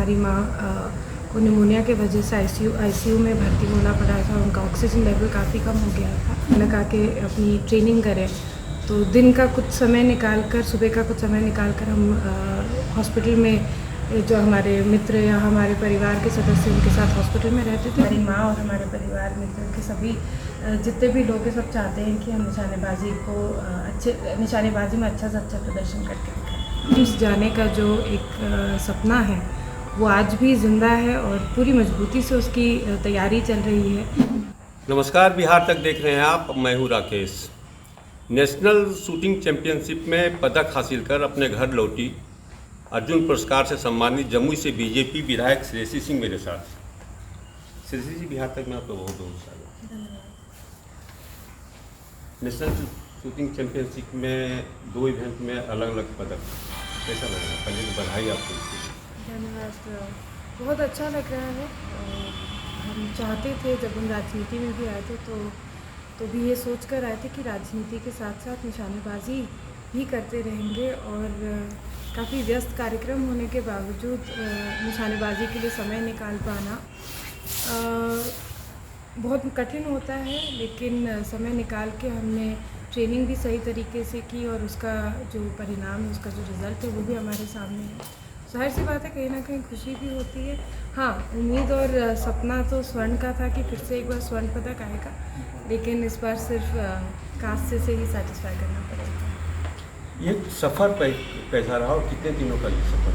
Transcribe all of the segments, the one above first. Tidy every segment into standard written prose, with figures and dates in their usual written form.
हमारी माँ को निमोनिया के वजह से आईसीयू में भर्ती होना पड़ा था। उनका ऑक्सीजन लेवल काफ़ी कम हो गया था। मैंने कहा कि अपनी ट्रेनिंग करें, तो दिन का कुछ समय निकाल कर, सुबह का कुछ समय निकाल कर हम हॉस्पिटल में, जो हमारे मित्र या हमारे परिवार के सदस्य उनके साथ हॉस्पिटल में रहते थे। हमारी माँ और हमारे परिवार मित्र के सभी जितने भी लोग सब चाहते हैं कि हम निशानेबाजी में अच्छा से अच्छा प्रदर्शन करके दिखाएं। इस जाने का जो एक सपना है वो आज भी जिंदा है और पूरी मजबूती से उसकी तैयारी चल रही है। नमस्कार, बिहार तक देख रहे हैं आप। मैं हूँ राकेश। नेशनल शूटिंग चैंपियनशिप में पदक हासिल कर अपने घर लौटी अर्जुन पुरस्कार से सम्मानित जमुई से बीजेपी विधायक श्रेयसी सिंह मेरे साथ। श्रेयसी जी, बिहार तक में आपका बहुत बहुत स्वागत। नेशनल शूटिंग चैंपियनशिप में 2 इवेंट में अलग अलग पदक, कैसा लग रहा है? पहले तो बधाई आपको। धन्यवाद। बहुत अच्छा लग रहा है। हम चाहते थे, जब हम राजनीति में भी आए थे तो भी ये सोच कर आए थे कि राजनीति के साथ साथ निशानेबाजी भी करते रहेंगे, और काफ़ी व्यस्त कार्यक्रम होने के बावजूद निशानेबाजी के लिए समय निकाल पाना बहुत कठिन होता है। लेकिन समय निकाल के हमने ट्रेनिंग भी सही तरीके से की, और उसका जो परिणाम है, उसका जो रिज़ल्ट है वो भी हमारे सामने है। ज़ाहिर सी बात है, कहीं ना कहीं खुशी भी होती है। हाँ, उम्मीद और सपना तो स्वर्ण का था कि फिर से एक बार स्वर्ण पदक आएगा, लेकिन इस बार सिर्फ कांस्य से ही सेटिस्फाई करना पड़ेगा। ये सफ़र कैसा रहा और कितने दिनों का ये सफ़र?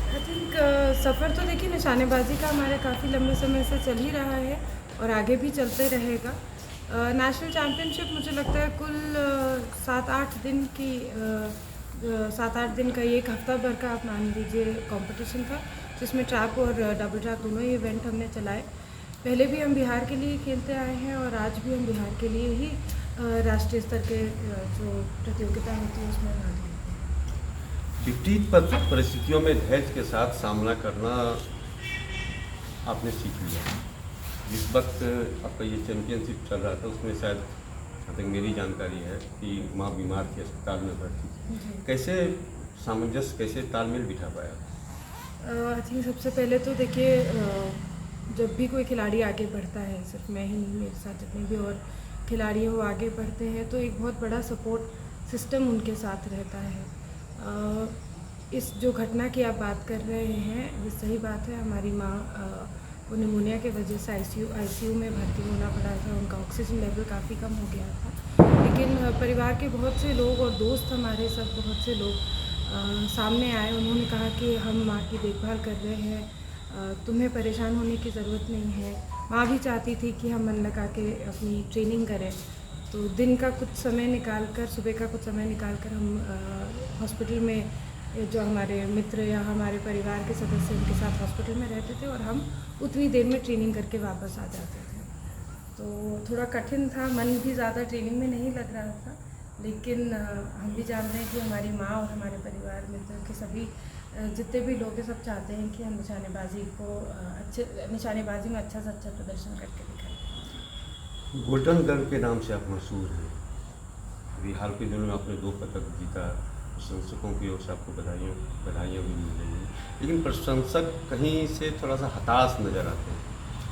आई थिंक सफ़र तो देखिए, निशानेबाजी का हमारे काफ़ी लंबे समय से चल ही रहा है और आगे भी चलते रहेगा। नेशनल चैम्पियनशिप मुझे लगता है कुल 7-8 दिन की 7-8 दिन का, एक हफ्ता भर का आप मान लीजिए कंपटीशन था, जिसमें ट्रैप और डबल ट्रैप दोनों ही इवेंट हमने चलाए। पहले भी हम बिहार के लिए खेलते आए हैं और आज भी हम बिहार के लिए ही राष्ट्रीय स्तर के जो प्रतियोगिता होती है उसमें भाग लेते हैं। विपरीत परिस्थितियों में धैर्य के साथ सामना करना आपने सीख लिया। जिस वक्त आपका ये चैंपियनशिप चल रहा था उसमें शायद, जहाँ तक मेरी जानकारी है, कि माँ बीमार थी, अस्पताल में भर्ती थी। कैसे सामंजस्य, कैसे तालमेल बिठा पाया? आई थिंक सबसे पहले तो देखिए, जब भी कोई खिलाड़ी आगे बढ़ता है, सिर्फ मैं ही नहीं, मेरे साथ जितने भी और खिलाड़ी हैं वो आगे बढ़ते हैं, तो एक बहुत बड़ा सपोर्ट सिस्टम उनके साथ रहता है। इस जो घटना की आप बात कर रहे हैं, ये सही बात है। हमारी माँ को निमोनिया के वजह से आईसीयू में भर्ती होना पड़ा था। उनका ऑक्सीजन लेवल काफ़ी कम हो गया था, लेकिन परिवार के बहुत से लोग और दोस्त, हमारे सब बहुत से लोग सामने आए। उन्होंने कहा कि हम माँ की देखभाल कर रहे हैं, तुम्हें परेशान होने की ज़रूरत नहीं है। माँ भी चाहती थी कि हम मन लगा के अपनी ट्रेनिंग करें, तो दिन का कुछ समय निकाल कर, सुबह का कुछ समय निकाल कर हम हॉस्पिटल में, जो हमारे मित्र या हमारे परिवार के सदस्य उनके साथ हॉस्पिटल में रहते थे, और हम उतनी देर में ट्रेनिंग करके वापस आ जाते थे। तो थोड़ा कठिन था, मन भी ज़्यादा ट्रेनिंग में नहीं लग रहा था, लेकिन हम भी जानते हैं कि हमारी माँ और हमारे परिवार मित्र के सभी जितने भी लोग सब चाहते हैं कि हम निशानेबाजी में अच्छा से अच्छा प्रदर्शन करके दिखाएं। गोल्डन गर्ल के नाम से आप मशहूर हैं। अभी हाल के दिनों में आपने 2 पदक जीता। प्रशंसकों की ओर से आपको बधाइयाँ भी मिल रही हैं, लेकिन प्रशंसक कहीं से थोड़ा सा हताश नज़र आते हैं।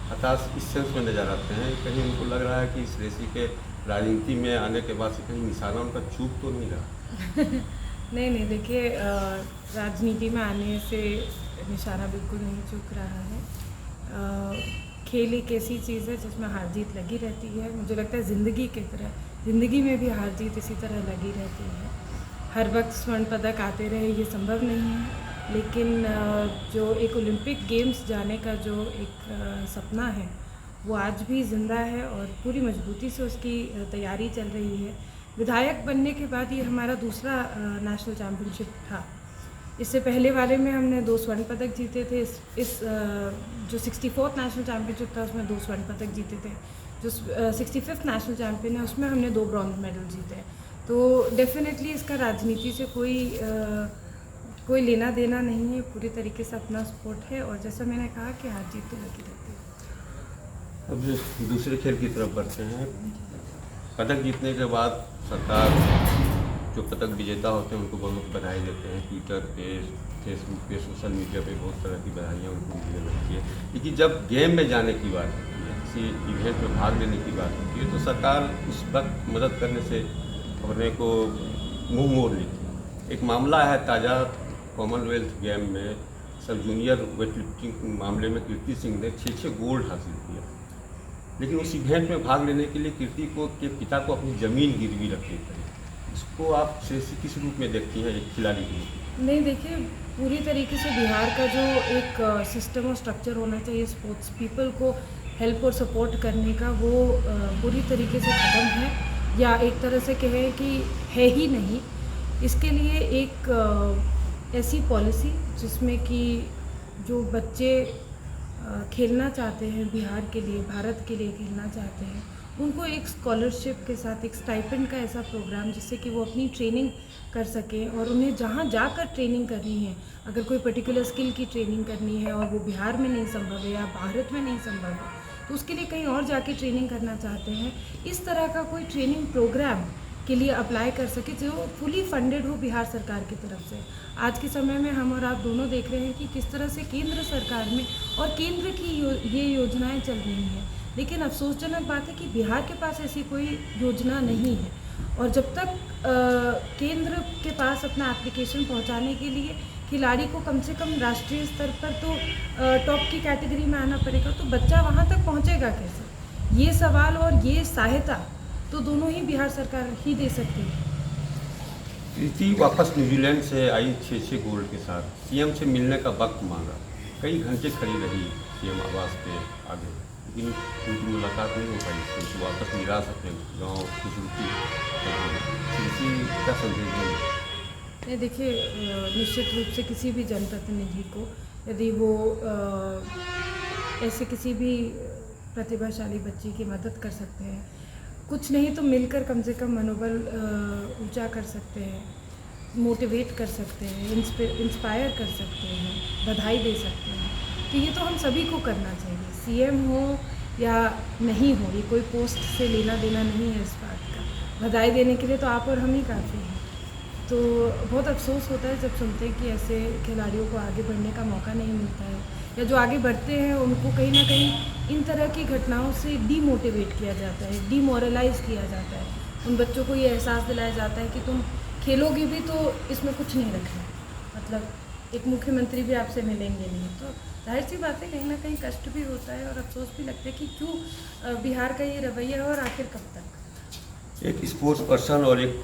हताश इस सेंस में नज़र आते हैं, कहीं उनको लग रहा है कि श्रेयसी के राजनीति में आने के बाद से कहीं निशाना उनका चूक तो नहीं रहा? नहीं, देखिए, राजनीति में आने से निशाना बिल्कुल नहीं चूक रहा है। खेल एक ऐसी चीज़ है जिसमें हार जीत लगी रहती है। मुझे लगता है ज़िंदगी की तरह, ज़िंदगी में भी हार जीत इसी तरह लगी रहती है। हर वक्त स्वर्ण पदक आते रहे ये संभव नहीं है, लेकिन जो एक ओलंपिक गेम्स जाने का जो एक सपना है वो आज भी ज़िंदा है और पूरी मजबूती से उसकी तैयारी चल रही है। विधायक बनने के बाद ये हमारा दूसरा नेशनल चैम्पियनशिप था। इससे पहले वाले में हमने 2 स्वर्ण पदक जीते थे। इस जो 64th नेशनल चैम्पियनशिप था उसमें 2 स्वर्ण पदक जीते थे। जो 65th नेशनल चैम्पियन है उसमें हमने 2 ब्रॉन्ज मेडल जीते हैं। तो डेफिनेटली इसका राजनीति से कोई लेना देना नहीं है, पूरी तरीके से अपना स्पोर्ट है, और जैसा मैंने कहा कि हार जीत तो लगी रहती है। अब दूसरे खेल की तरफ बढ़ते हैं। पदक जीतने के बाद सरकार जो पदक विजेता होते हैं उनको बहुत बधाई देते हैं, ट्विटर पे, फेसबुक पे, सोशल मीडिया पे बहुत तरह की बधाइयाँ उनको मिलने लगती है। लेकिन जब गेम में जाने की बात होती है, किसी इवेंट में भाग लेने की बात होती है, तो सरकार उस वक्त मदद करने से अपने को मुँह मोड़ लेती है। एक मामला है ताज़ा, कॉमनवेल्थ गेम में सब जूनियर वेट लिफ्टिंग मामले में कीर्ति सिंह ने 6 गोल्ड हासिल किया। लेकिन उस इवेंट में भाग लेने के लिए कीर्ति को के पिता को अपनी ज़मीन गिरवी रखनी पड़ी। इसको आप किस रूप में देखती हैं एक खिलाड़ी के रूप में? नहीं, देखिए, पूरी तरीके से बिहार का जो एक सिस्टम और स्ट्रक्चर होना चाहिए स्पोर्ट्स पीपल को हेल्प और सपोर्ट करने का, वो पूरी तरीके से ख़त्म है, या एक तरह से कहें कि है ही नहीं। इसके लिए एक ऐसी पॉलिसी जिसमें कि जो बच्चे खेलना चाहते हैं बिहार के लिए, भारत के लिए खेलना चाहते हैं, उनको एक स्कॉलरशिप के साथ एक स्टाइपेंड का ऐसा प्रोग्राम जिससे कि वो अपनी ट्रेनिंग कर सकें, और उन्हें जहाँ जाकर ट्रेनिंग करनी है, अगर कोई पर्टिकुलर स्किल की ट्रेनिंग करनी है और वो बिहार में नहीं संभव है या भारत में नहीं संभव है, तो उसके लिए कहीं और जाके ट्रेनिंग करना चाहते हैं, इस तरह का कोई ट्रेनिंग प्रोग्राम के लिए अप्लाई कर सके जो फुली फंडेड हो बिहार सरकार की तरफ से। आज के समय में हम और आप दोनों देख रहे हैं कि किस तरह से केंद्र सरकार में और केंद्र की ये योजनाएं चल रही हैं, लेकिन अफसोसजनक बात है कि बिहार के पास ऐसी कोई योजना नहीं है। और जब तक केंद्र के पास अपना एप्लीकेशन पहुंचाने के लिए खिलाड़ी को कम से कम राष्ट्रीय स्तर पर तो टॉप की कैटेगरी में आना पड़ेगा, तो बच्चा वहां तक पहुंचेगा कैसे? ये सवाल और ये सहायता तो दोनों ही बिहार सरकार ही दे सकती है। कीर्ति वापस न्यूजीलैंड से आई 6 गोल्ड के साथ, सीएम से मिलने का वक्त मांगा, कई घंटे खड़ी रही सीएम आवास के आगे, लेकिन उनकी मुलाकात नहीं हो पाई। उनसे वापस निराश अपने गाँव खुशरूपी क्या संदेश देंगे? नहीं, देखिए, निश्चित रूप से किसी भी जनप्रतिनिधि को यदि वो ऐसे किसी भी प्रतिभाशाली बच्ची की मदद कर सकते हैं, कुछ नहीं तो मिलकर कम से कम मनोबल ऊंचा कर सकते हैं, मोटिवेट कर सकते हैं, इंस्पायर कर सकते हैं, बधाई दे सकते हैं, तो ये तो हम सभी को करना चाहिए। सीएम हो या नहीं हो, ये कोई पोस्ट से लेना देना नहीं है इस बात का। बधाई देने के लिए तो आप और हम ही काफ़ी हैं। तो बहुत अफसोस होता है जब सुनते हैं कि ऐसे खिलाड़ियों को आगे बढ़ने का मौका नहीं मिलता है, या जो आगे बढ़ते हैं उनको कहीं ना कहीं इन तरह की घटनाओं से डीमोटिवेट किया जाता है, डीमोरलाइज किया जाता है। उन बच्चों को ये एहसास दिलाया जाता है कि तुम खेलोगे भी तो इसमें कुछ नहीं रखना, मतलब एक मुख्यमंत्री भी आपसे मिलेंगे नहीं। तो जाहिर सी बात है, कहीं ना कहीं कष्ट भी होता है और अफसोस भी लगता है कि क्यों बिहार का ये रवैया है और आखिर कब तक। एक स्पोर्ट्स पर्सन और एक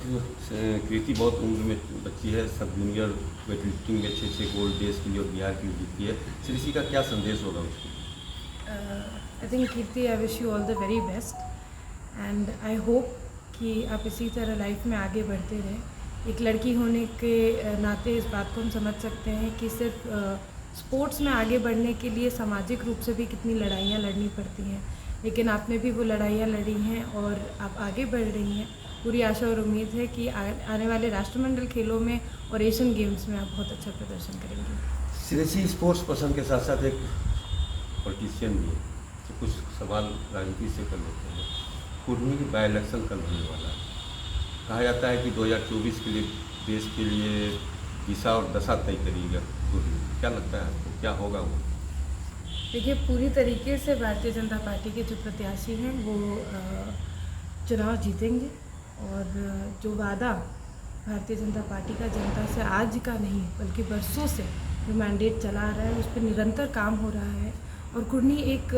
कीर्ति बहुत उम्र में बच्ची है, सब जूनियर वेट लिफ्टिंग में 6 गोल्ड देश के लिए और बिहार की जीती है, श्री का क्या संदेश होगा उसको? I think Kirti, I wish you all the very best and I hope कि आप इसी तरह लाइफ में आगे बढ़ते रहें। एक लड़की होने के नाते इस बात को हम समझ सकते हैं कि सिर्फ स्पोर्ट्स में आगे बढ़ने के लिए सामाजिक रूप से भी कितनी लड़ाइयाँ लड़नी पड़ती हैं, लेकिन आपने भी वो लड़ाइयाँ लड़ी हैं और आप आगे बढ़ रही हैं। पूरी आशा और उम्मीद है कि आने वाले राष्ट्रमंडल खेलों में और एशियन गेम्स में आप बहुत अच्छा प्रदर्शन करेंगे। श्रेयसी स्पोर्ट्स पर्सन के साथ साथ एक पॉलिटिशियन भी है, तो कुछ सवाल राजनीति से कर लेते हैं। कुर्मी बाई इलेक्शन कल होने वाला है, कहा जाता है कि 2024 के लिए देश के लिए दिशा और दशा तय करेगा कुर्मी। क्या लगता है आपको, क्या होगा वो? देखिए, पूरी तरीके से भारतीय जनता पार्टी के जो प्रत्याशी हैं वो चुनाव जीतेंगे, और जो वादा भारतीय जनता पार्टी का जनता से आज का नहीं बल्कि बरसों से जो मैंडेट चला रहा है उस पर निरंतर काम हो रहा है, और कुर्नी एक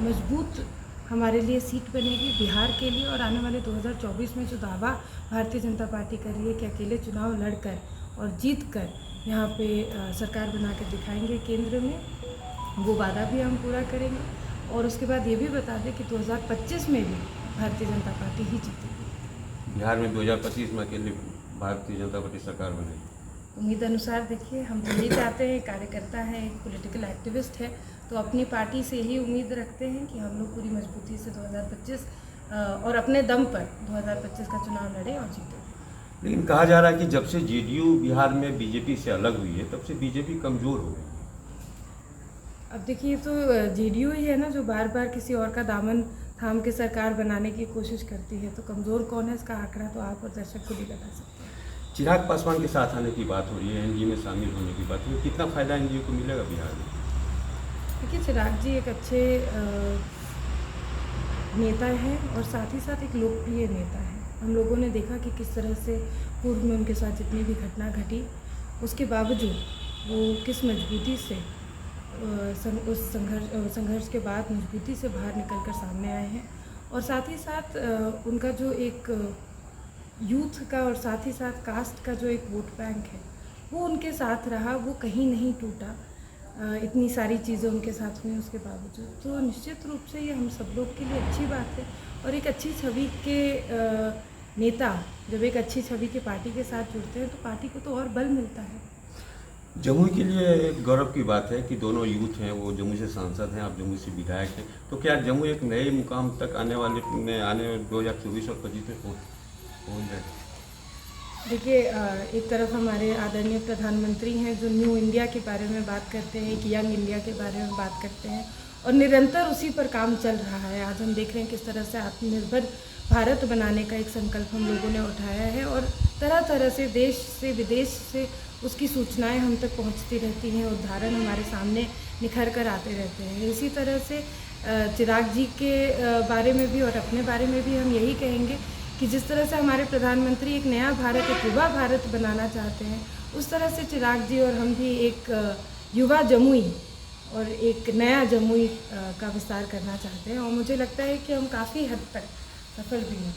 मजबूत हमारे लिए सीट बनेगी बिहार के लिए। और आने वाले 2024 में जो दावा भारतीय जनता पार्टी कर रही है कि अकेले चुनाव लड़कर और जीत कर यहाँ पे सरकार बना कर दिखाएंगे केंद्र में, वो वादा भी हम पूरा करेंगे। और उसके बाद ये भी बता दें कि 2025 में भी भारतीय जनता पार्टी ही जीतेगी। बिहार में 2025 में अकेले भारतीय जनता पार्टी सरकार बनेगी? उम्मीद अनुसार देखिए, हम यही चाहते हैं, कार्यकर्ता है, एक पॉलिटिकल एक्टिविस्ट है, तो अपनी पार्टी से ही उम्मीद रखते हैं कि हम लोग पूरी मजबूती से 2025 और अपने दम पर 2025 का चुनाव लड़े और जीतें। लेकिन कहा जा रहा है कि जब से जेडीयू बिहार में बीजेपी से अलग हुई है तब से बीजेपी कमज़ोर हो गई। अब देखिए, तो जेडीयू ही है ना जो बार बार किसी और का दामन थाम के सरकार बनाने की कोशिश करती है, तो कमज़ोर कौन है इसका आंकड़ा तो आप और दर्शक खुद ही लगा सकते हैं। चिराग पासवान के साथ आने की बात हो रही है, एनडीए में शामिल होने की बात हो रही है, कितना फ़ायदा एनडीए को मिलेगा बिहार में? देखिए, चिराग जी एक अच्छे नेता हैं और साथ ही साथ एक लोकप्रिय नेता हैं। हम लोगों ने देखा कि किस तरह से पूर्व में उनके साथ जितनी भी घटना घटी, उसके बावजूद वो किस मजबूती से उस संघर्ष के बाद मजबूती से बाहर निकल कर सामने आए हैं। और साथ ही साथ उनका जो एक यूथ का और साथ ही साथ कास्ट का जो एक वोट बैंक है, वो उनके साथ रहा, वो कहीं नहीं टूटा। इतनी सारी चीज़ें उनके साथ हुई उसके बावजूद, तो निश्चित रूप से ये हम सब लोग के लिए अच्छी बात है। और एक अच्छी छवि के नेता जब एक अच्छी छवि के पार्टी के साथ जुड़ते हैं तो पार्टी को तो और बल मिलता है। जमुई के लिए एक गौरव की बात है कि दोनों यूथ हैं, वो जमुई से सांसद हैं, आप जमुई से विधायक हैं, तो क्या जमुई एक नए मुकाम तक आने 2024 और 25 में पहुँच जाए? देखिए, एक तरफ हमारे आदरणीय प्रधानमंत्री हैं जो न्यू इंडिया के बारे में बात करते हैं, एक यंग इंडिया के बारे में बात करते हैं और निरंतर उसी पर काम चल रहा है। आज हम देख रहे हैं किस तरह से आत्मनिर्भर भारत बनाने का एक संकल्प हम लोगों ने उठाया है और तरह तरह से देश से विदेश से उसकी सूचनाएं हम तक पहुंचती रहती हैं, उदाहरण हमारे सामने निखर कर आते रहते हैं। इसी तरह से चिराग जी के बारे में भी और अपने बारे में भी हम यही कहेंगे कि जिस तरह से हमारे प्रधानमंत्री एक नया भारत, एक युवा भारत बनाना चाहते हैं, उस तरह से चिराग जी और हम भी एक युवा जमुई और एक नया जमुई का विस्तार करना चाहते हैं और मुझे लगता है कि हम काफ़ी हद तक सफल भी हैं।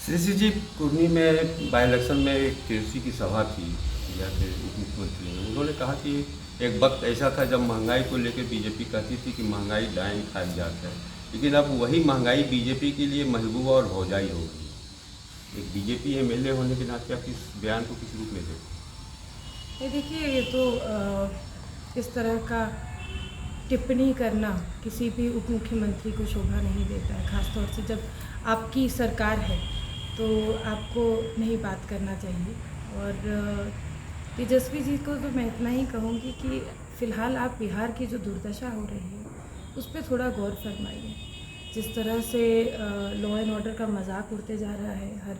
श्री जी, पूर्णी में बाई इलेक्शन में एक केसी की सभा थी बिहार के उप मुख्यमंत्री ने, उन्होंने कहा कि एक वक्त ऐसा था जब महंगाई को लेकर बीजेपी कहती थी कि महंगाई डाइन खाई जाता है, लेकिन अब वही महंगाई बीजेपी के लिए महबूबा और भौजाई हो गई। एक बीजेपी एमएलए होने के नाते आप इस बयान को किस रूप में देखते? ये देखिए, ये तो इस तरह का टिप्पणी करना किसी भी उप मुख्यमंत्री को शोभा नहीं देता है। ख़ासतौर से जब आपकी सरकार है तो आपको नहीं बात करना चाहिए। और तेजस्वी जी को तो मैं इतना ही कहूँगी कि फ़िलहाल आप बिहार की जो दुर्दशा हो रही है उस पर थोड़ा गौर फरमाइए। जिस तरह से लॉ एंड ऑर्डर का मजाक उड़ते जा रहा है, हर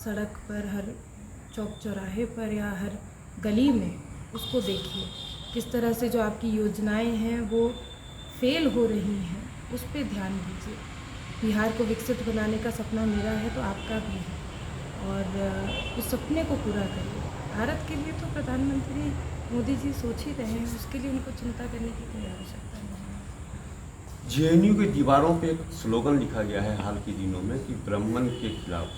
सड़क पर, हर चौक चौराहे पर या हर गली में, उसको देखिए। किस तरह से जो आपकी योजनाएं हैं वो फेल हो रही हैं, उस पर ध्यान दीजिए। बिहार को विकसित बनाने का सपना मेरा है तो आपका भी है और उस सपने को पूरा करिए। भारत के लिए तो प्रधानमंत्री मोदी जी सोच ही रहे हैं, उसके लिए उनको चिंता करने की कोई आवश्यकता नहीं है। जेएनयू की दीवारों पे एक स्लोगन लिखा गया है हाल के दिनों में कि ब्राह्मण के खिलाफ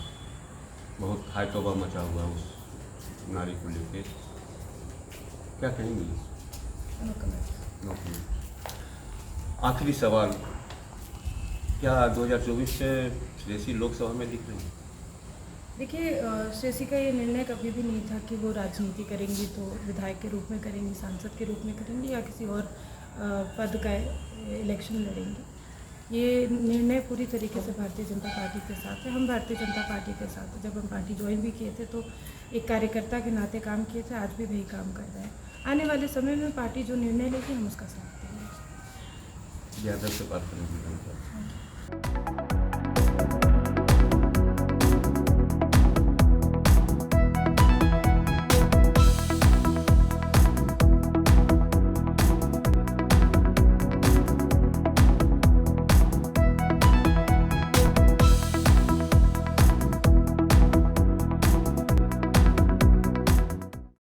बहुत हाई तौबा मचा हुआ है उस नारी को लेके, क्या कहेंगी? No comment. आखिरी सवाल, क्या 2024 से श्रेयसी लोकसभा में दिख रही है? देखिए, श्रेयसी का ये निर्णय कभी भी नहीं था कि वो राजनीति करेंगी तो विधायक के रूप में करेंगी, सांसद के रूप में करेंगी या किसी और पद का इलेक्शन लड़ेंगी। ये निर्णय पूरी तरीके से भारतीय जनता पार्टी के साथ है। हम भारतीय जनता पार्टी के साथ हैं। जब हम पार्टी ज्वाइन भी किए थे तो एक कार्यकर्ता के नाते काम किए थे, आज भी वही काम कर रहे हैं। आने वाले समय में पार्टी जो निर्णय लेगी हम उसका साथ देंगे। यादव से बात करेंगे।